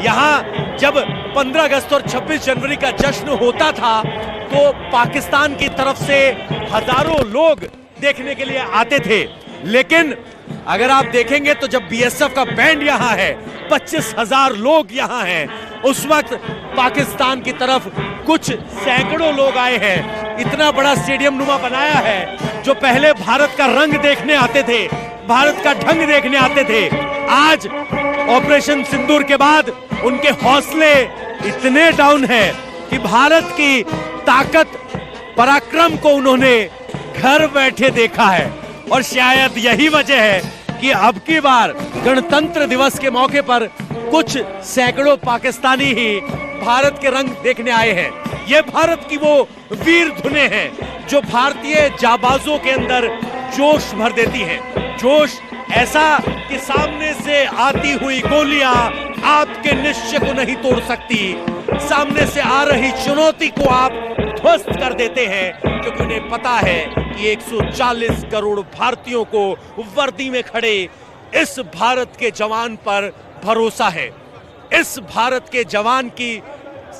यहाँ जब 15 अगस्त और 26 जनवरी का जश्न होता था तो पाकिस्तान की तरफ से हजारों लोग देखने के लिए आते थे, लेकिन अगर आप देखेंगे तो जब बीएसएफ का बैंड यहाँ है, 25,000 लोग यहाँ हैं, उस वक्त पाकिस्तान की तरफ कुछ सैकड़ों लोग आए हैं। इतना बड़ा स्टेडियम नुमा बनाया है। जो पहले भारत का रंग देखने आते थे, भारत का ढंग देखने आते थे, आज ऑपरेशन सिंदूर के बाद उनके हौसले इतने डाउन हैं कि भारत की ताकत पराक्रम को उन्होंने घर बैठे देखा है। और शायद यही वजह है कि अब की बार गणतंत्र दिवस के मौके पर कुछ सैकड़ों पाकिस्तानी ही भारत के रंग देखने आए हैं। ये भारत की वो वीर धुनें हैं जो भारतीय जाबाजों के अंदर जोश भर देती हैं। जोश ऐसा कि सामने से आती हुई गोलियां आपके निश्चय को नहीं तोड़ सकती, सामने से आ रही चुनौती को आप ध्वस्त कर देते हैं, क्योंकि उन्हें पता है कि 140 करोड़ भारतीयों को वर्दी में खड़े इस भारत के जवान पर भरोसा है, इस भारत के जवान की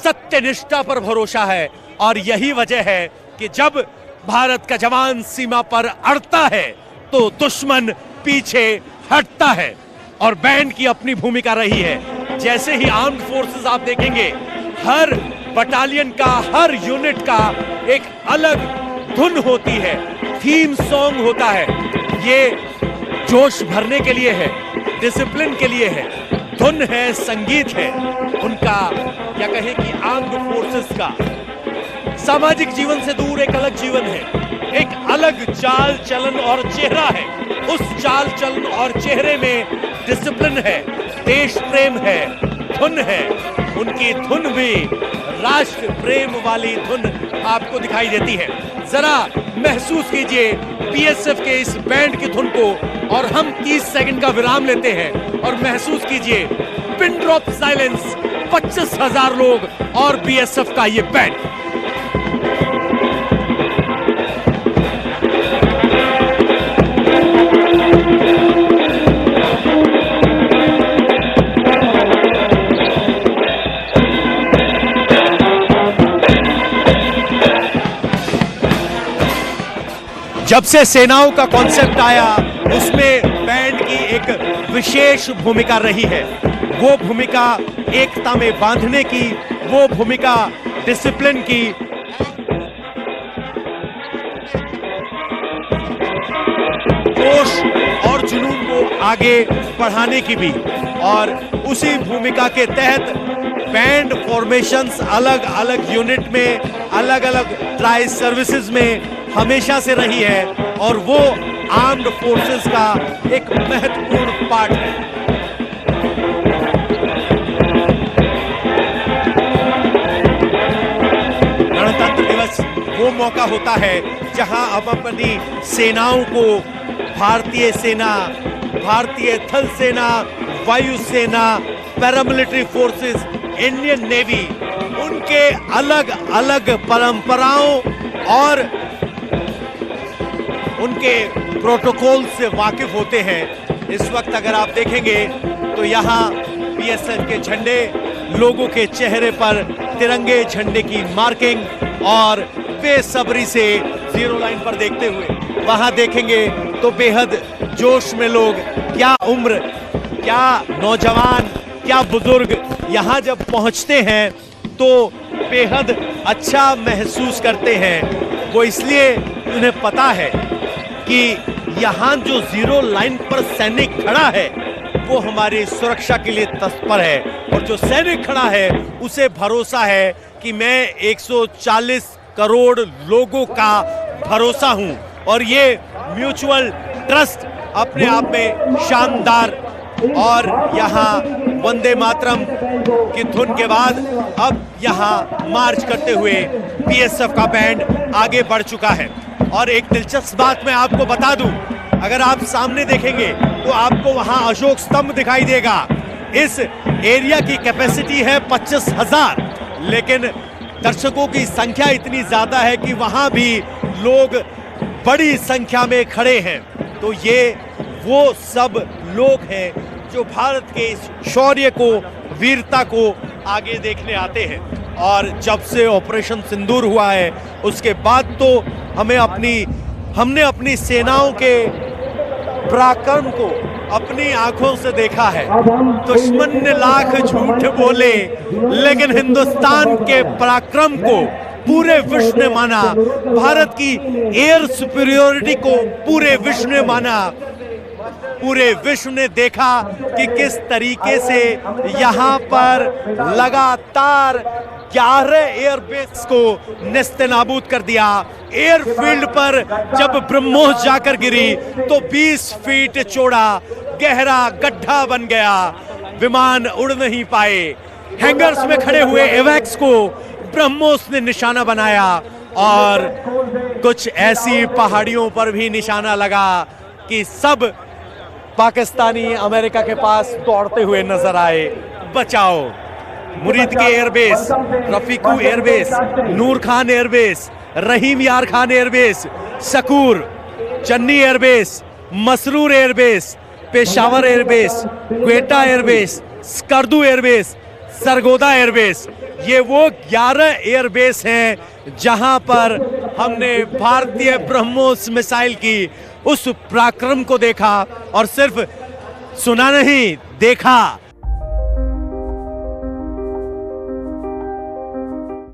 सत्यनिष्ठा पर भरोसा है। और यही वजह है कि जब भारत का जवान सीमा पर अड़ता है तो दुश्मन पीछे हटता है। और बैंड की अपनी भूमिका रही है। जैसे ही आर्म्ड फोर्सेस आप देखेंगे, हर बटालियन का, हर यूनिट का एक अलग धुन होती है, थीम सॉन्ग होता है। ये जोश भरने के लिए है, डिसिप्लिन के लिए है, धुन है, संगीत है उनका, या कहें कि आर्म्ड फोर्सेस का सामाजिक जीवन से दूर एक अलग जीवन है, एक अलग चाल चलन और चेहरा है। उस चाल चलन और चेहरे में डिसिप्लिन है, देश प्रेम है, धुन है। उनकी धुन भी राष्ट्र प्रेम वाली धुन आपको दिखाई देती है। जरा महसूस कीजिए बीएसएफ के इस बैंड की धुन को, और हम 30 सेकंड का विराम लेते हैं और महसूस कीजिए पिन ड्रॉप साइलेंस, 25,000 लोग और बीएसएफ का ये बैंड। जब से सेनाओं का कॉन्सेप्ट आया, उसमें बैंड की एक विशेष भूमिका रही है। वो भूमिका एकता में बांधने की, वो भूमिका डिसिप्लिन की। जोश और जुनून को आगे बढ़ाने की भी। और उसी भूमिका के तहत बैंड फॉर्मेशंस अलग अलग यूनिट में, अलग अलग ट्राई सर्विसेज में हमेशा से रही है, और वो आर्म्ड फोर्सेस का एक महत्वपूर्ण पार्ट है। गणतंत्र दिवस वो मौका होता है जहां हम अपनी सेनाओं को, भारतीय सेना, भारतीय थल सेना, वायु सेना, पैरामिलिट्री फोर्सेस, इंडियन नेवी, उनके अलग अलग परंपराओं और उनके प्रोटोकॉल से वाकिफ होते हैं। इस वक्त अगर आप देखेंगे तो यहाँ बीएसएफ के झंडे, लोगों के चेहरे पर तिरंगे झंडे की मार्किंग, और बेसब्री से जीरो लाइन पर देखते हुए वहां देखेंगे तो बेहद जोश में लोग, क्या उम्र, क्या नौजवान, क्या बुजुर्ग यहाँ जब पहुंचते हैं तो बेहद अच्छा महसूस करते हैं। वो इसलिए उन्हें पता है कि यहाँ जो जीरो लाइन पर सैनिक खड़ा है वो हमारी सुरक्षा के लिए तत्पर है, और जो सैनिक खड़ा है उसे भरोसा है कि मैं 140 करोड़ लोगों का भरोसा हूं। और ये म्यूचुअल ट्रस्ट अपने आप में शानदार। और यहाँ वंदे मातरम की धुन के बाद अब यहाँ मार्च करते हुए बीएसएफ का बैंड आगे बढ़ चुका है। और एक दिलचस्प बात मैं आपको बता दूं, अगर आप सामने देखेंगे तो आपको वहां अशोक स्तंभ दिखाई देगा। इस एरिया की कैपेसिटी है 25,000, लेकिन दर्शकों की संख्या इतनी ज्यादा है कि वहां भी लोग बड़ी संख्या में खड़े हैं। तो ये वो सब लोग हैं जो भारत के इस शौर्य को, वीरता को आगे देखने आते हैं। और जब से ऑपरेशन सिंदूर हुआ है उसके बाद तो हमने अपनी सेनाओं के पराक्रम को अपनी आंखों से देखा है। दुश्मन ने लाख झूठ बोले लेकिन हिंदुस्तान के पराक्रम को पूरे विश्व ने माना, भारत की एयर सुपीरियोरिटी को पूरे विश्व ने माना। पूरे विश्व ने देखा कि किस तरीके से यहां पर लगातार 11 एयरबेस को नेस्तनाबूद कर दिया। एयरफील्ड पर जब ब्रह्मोस जाकर गिरी तो 20 फीट चौड़ा गहरा गड्ढा बन गया, विमान उड़ नहीं पाए। हैंगर्स में खड़े हुए एवैक्स को ब्रह्मोस ने निशाना बनाया और कुछ ऐसी पहाड़ियों पर भी निशाना लगा कि सब पाकिस्तानी अमेरिका के पास दौड़ते हुए नजर आए। बचाओ मुरीद के airbase, Rafiqui airbase, Noor Khan airbase, Rahim Yar Khan airbase, Shakoor, Channi airbase, Masroor airbase, Peshawar airbase, Quetta airbase, Skardu airbase, Sargodha airbase, ये वो 11 एयरबेस हैं जहां पर हमने भारतीय ब्रह्मोस मिसाइल की उस पराक्रम को देखा और सिर्फ सुना नहीं, देखा।